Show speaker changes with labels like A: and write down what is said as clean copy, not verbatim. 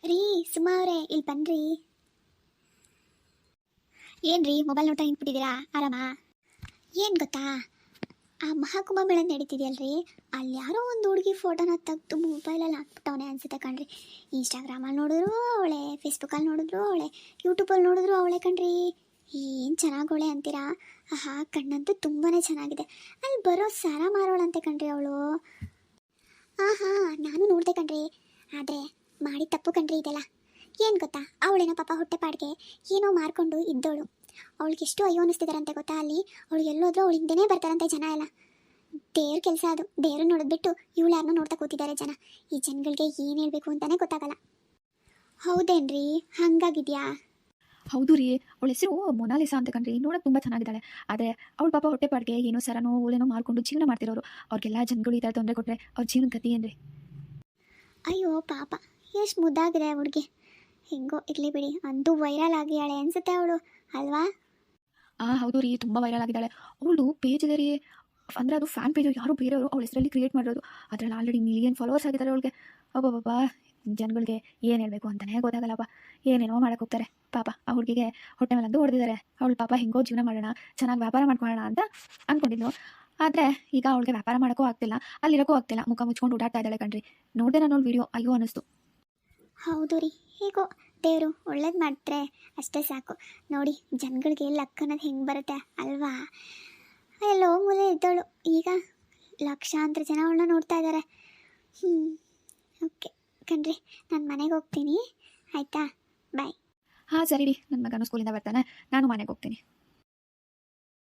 A: ರೀ ಸುಮಾ ಅವರೇ ಇಲ್ಲಿ ಬನ್ರಿ. ಏನ್ರಿ ಮೊಬೈಲ್ ನೋಡ್ತಾ ನಿಂತ್ಬಿಟ್ಟಿದ್ದೀರಾ? ಆರಾಮಾ? ಏನು ಗೊತ್ತಾ, ಆ ಮಹಾಕುಂಭಮೇಳ ನಡೀತಿದೆಯಲ್ರಿ, ಅಲ್ಲಿ ಯಾರೋ ಒಂದು ಹುಡುಗಿ ಫೋಟೋನ ತೆಗೆದು ಮೊಬೈಲಲ್ಲಿ ಹಾಕ್ಬಿಟ್ಟವನೆ ಅನ್ಸುತ್ತೆ ಕಣ್ರಿ. ಇನ್ಸ್ಟಾಗ್ರಾಮಲ್ಲಿ ನೋಡಿದ್ರು ಅವಳೆ, ಫೇಸ್ಬುಕ್ಕಲ್ಲಿ ನೋಡಿದ್ರು ಅವಳೆ, ಯೂಟ್ಯೂಬಲ್ಲಿ ನೋಡಿದ್ರು ಅವಳೆ ಕಣ್ರಿ. ಏನು ಚೆನ್ನಾಗವಳೆ ಅಂತೀರಾ? ಆಹಾ, ಕಣ್ಣಂತೂ ತುಂಬಾ ಚೆನ್ನಾಗಿದೆ. ಅಲ್ಲಿ ಬರೋ ಸರ ಮಾರೋಳಂತೆ ಕಣ್ರಿ ಅವಳು. ಆಹಾ, ನಾನು ನೋಡಿದೆ ಕಣ್ರಿ. ಆದರೆ ಮಾಡಿ ತಪ್ಪು ಕಣ್ರಿ ಇದೆಲ್ಲ. ಏನು ಗೊತ್ತಾ, ಅವಳೇನೋ ಪಾಪ ಹೊಟ್ಟೆಪಾಡಿಗೆ ಏನೋ ಮಾರ್ಕೊಂಡು ಇದ್ದವಳು. ಅವಳಿಗೆ ಎಷ್ಟು ಅಯ್ಯೋ ಅನ್ನಿಸ್ತಿದಾರಂತೆ ಗೊತ್ತಾ, ಅಲ್ಲಿ ಅವಳು ಎಲ್ಲೋದ್ರೂ ಅವಳು ಹಿಂದೆನೇ ಬರ್ತಾರಂತೆ ಜನ ಎಲ್ಲ. ದೇವ್ರ ಕೆಲಸ ಅದು. ದೇವ್ರನ್ನ ನೋಡಿದ್ಬಿಟ್ಟು ಇವಳು ಯಾರನ್ನೂ ನೋಡ್ತಾ ಕೂತಿದ್ದಾರೆ ಜನ. ಈ ಜನಗಳಿಗೆ ಏನು ಹೇಳಬೇಕು ಅಂತಲೇ ಗೊತ್ತಾಗಲ್ಲ. ಹೌದೇನ್ರಿ? ಹಂಗಾಗಿದ್ಯಾ?
B: ಹೌದು ರೀ, ಅವಳ ಹೆಸರು ಮೊನಾಲಿಸಾ ಅಂತ ಕಣ್ರಿ. ನೋಡೋಕೆ ತುಂಬ ಚೆನ್ನಾಗಿದ್ದಾಳೆ. ಆದರೆ ಅವಳು ಪಾಪ ಹೊಟ್ಟೆಪಾಡಿಗೆ ಏನೋ ಸರನೋ ಓಲೇನೋ ಮಾಡ್ಕೊಂಡು ಜೀವನ ಮಾಡ್ತಿರೋರು. ಅವ್ರಿಗೆಲ್ಲ ಜನಗಳು ಈ ಥರ ತೊಂದರೆ ಕೊಟ್ಟರೆ ಅವ್ರ ಜೀವನ ಗತಿ ಏನ್ರಿ?
A: ಅಯ್ಯೋ ಪಾಪ, ಎಷ್ಟು ಮುದ್ದಾಗಿದೆ ಹುಡುಗಿ. ಹೆಂಗೋ ಇರಲಿ ಬಿಡಿ, ಅಂತೂ ವೈರಲ್ ಆಗಿಯಾಳೆ ಅನ್ಸುತ್ತೆ ಅವಳು, ಅಲ್ವಾ?
B: ಹೌದು ರೀ, ತುಂಬ ವೈರಲ್ ಆಗಿದ್ದಾಳೆ. ಅವಳು ಪೇಜ್ ಇದೆ ರೀ, ಅಂದರೆ ಅದು ಫ್ಯಾನ್ ಪೇಜು, ಯಾರು ಬೇರೆಯವರು ಅವಳ ಹೆಸರಲ್ಲಿ ಕ್ರಿಯೇಟ್ ಮಾಡಿರೋದು. ಅದರಲ್ಲಿ ಆಲ್ರೆಡಿ ಮಿಲಿಯನ್ ಫಾಲೋವರ್ಸ್ ಆಗಿದ್ದಾರೆ ಅವಳಿಗೆ. ಒಬ್ಬೊಬ್ಬ ಜನಗಳಿಗೆ ಏನು ಹೇಳಬೇಕು ಅಂತಲೇ ಗೊತ್ತಾಗಲ್ಲಪ್ಪ. ಏನೇನೋ ಮಾಡಕ್ಕೆ ಹೋಗ್ತಾರೆ. ಪಾಪ ಆ ಹುಡುಗಿಗೆ ಹೊಟ್ಟೆ ಮೇಲಂದು ಹೊಡೆದಿದ್ದಾರೆ. ಅವಳು ಪಾಪ ಹೆಂಗೋ ಜೀವನ ಮಾಡೋಣ, ಚೆನ್ನಾಗಿ ವ್ಯಾಪಾರ ಮಾಡ್ಕೊಳ್ಳೋಣ ಅಂತ ಅಂದ್ಕೊಂಡಿದ್ಲು. ಆದರೆ ಈಗ ಅವಳಿಗೆ ವ್ಯಾಪಾರ ಮಾಡೋಕ್ಕೂ ಆಗ್ತಿಲ್ಲ, ಅಲ್ಲಿರೋಕ್ಕೂ ಆಗ್ತಿಲ್ಲ. ಮುಖ ಮುಚ್ಕೊಂಡು ಓಡಾಡ್ತಾ ಇದ್ದಾಳೆ ಕಣ್ರಿ. ನೋಡಿದೆ ನಾನು ಅವಳು ವಿಡಿಯೋ, ಅಯ್ಯೋ ಅನ್ನಿಸ್ತು.
A: ಹೌದು ರೀ, ಹೇಗೋ ದೇವರು ಒಳ್ಳೇದು ಮಾಡ್ತಾರೆ ಅಷ್ಟೇ ಸಾಕು. ನೋಡಿ ಜನಗಳಿಗೆ ಲಕ್ ಅನ್ನೋದು ಹೆಂಗೆ ಬರುತ್ತೆ ಅಲ್ವಾ? ಎಲ್ಲೋ ಮೂಲೆ ಇದ್ದವಳು ಈಗ ಲಕ್ಷಾಂತರ ಜನ ಅವಳನ್ನ ನೋಡ್ತಾ ಇದ್ದಾರೆ. ಓಕೆ ಕಣ್ರಿ, ನಾನು ಮನೆಗೆ ಹೋಗ್ತೀನಿ, ಆಯಿತಾ? ಬಾಯ್.
B: ಸರಿ ರೀ, ನನ್ನ ಮಗನೂ ಸ್ಕೂಲಿಂದ ಬರ್ತಾನೆ, ನಾನು ಮನೆಗೆ ಹೋಗ್ತೀನಿ.